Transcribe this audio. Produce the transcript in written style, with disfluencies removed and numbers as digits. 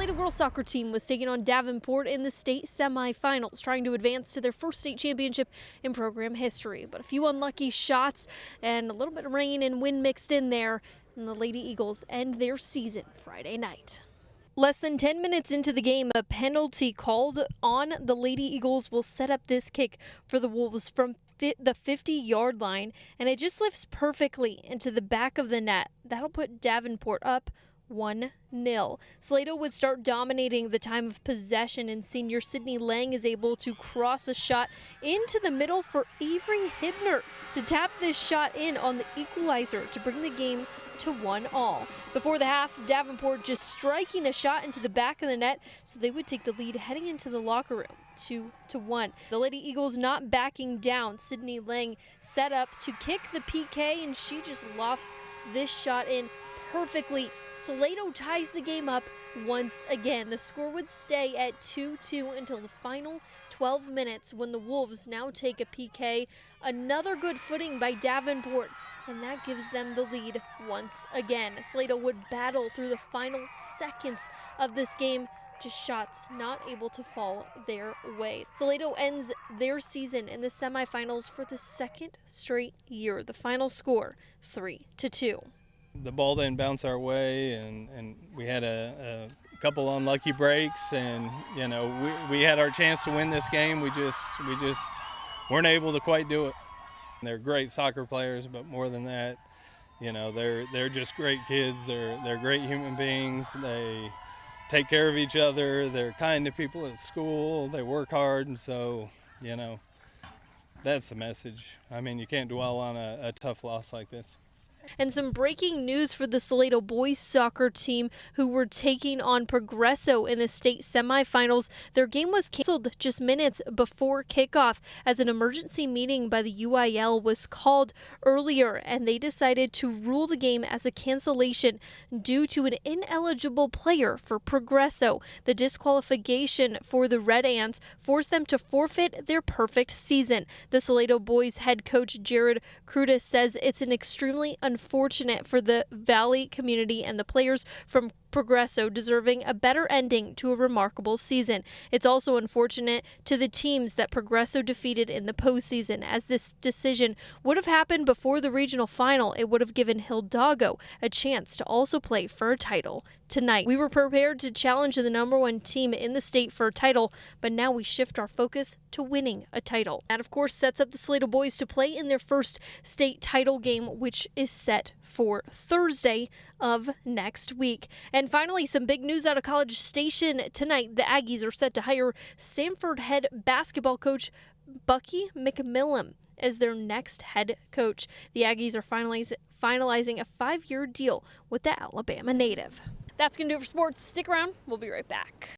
Salado girls soccer team was taking on Davenport in the state semifinals, trying to advance to their first state championship in program history. But a few unlucky shots and a little bit of rain and wind mixed in there, and the Lady Eagles end their season Friday night. Less than 10 minutes into the game, a penalty called on the Lady Eagles will set up this kick for the Wolves from the 50-yard line, and it just lifts perfectly into the back of the net. That'll put Davenport up 1-0. Salado would start dominating the time of possession, and senior Sydney Lang is able to cross a shot into the middle for Avery Hibner to tap this shot in on the equalizer to bring the game to 1-1. Before the half, Davenport just striking a shot into the back of the net, so they would take the lead heading into the locker room, 2-1. The Lady Eagles not backing down. Sydney Lang set up to kick the PK, and she just lofts this shot in perfectly. Salado ties the game up once again. The score would stay at 2-2 until the final 12 minutes when the Wolves now take a PK. Another good footing by Davenport, and that gives them the lead once again. Salado would battle through the final seconds of this game, just shots not able to fall their way. Salado ends their season in the semifinals for the second straight year. The final score, 3-2. The ball didn't bounce our way, and we had a couple unlucky breaks, and you know we had our chance to win this game. We just weren't able to quite do it. They're great soccer players, but more than that, you know, they're just great kids. They're great human beings. They take care of each other. They're kind to people at school. They work hard, and so you know that's the message. I mean, you can't dwell on a tough loss like this. And some breaking news for the Salado boys soccer team, who were taking on Progresso in the state semifinals. Their game was canceled just minutes before kickoff as an emergency meeting by the UIL was called earlier, and they decided to rule the game as a cancellation due to an ineligible player for Progresso. The disqualification for the Red Ants forced them to forfeit their perfect season. The Salado boys head coach Jared Crudas says it's an extremely unfortunate for the Valley community and the players from Progresso deserving a better ending to a remarkable season. It's also unfortunate to the teams that Progresso defeated in the postseason, as this decision would have happened before the regional final. It would have given Hidalgo a chance to also play for a title tonight. We were prepared to challenge the #1 team in the state for a title, but now we shift our focus to winning a title. That, of course, sets up the Salado boys to play in their first state title game, which is set for Thursday of next week. And finally, some big news out of College Station tonight. The Aggies are set to hire Sanford head basketball coach Bucky McMillan as their next head coach. The Aggies are finalizing a 5-year deal with the Alabama native. That's going to do it for sports. Stick around. We'll be right back.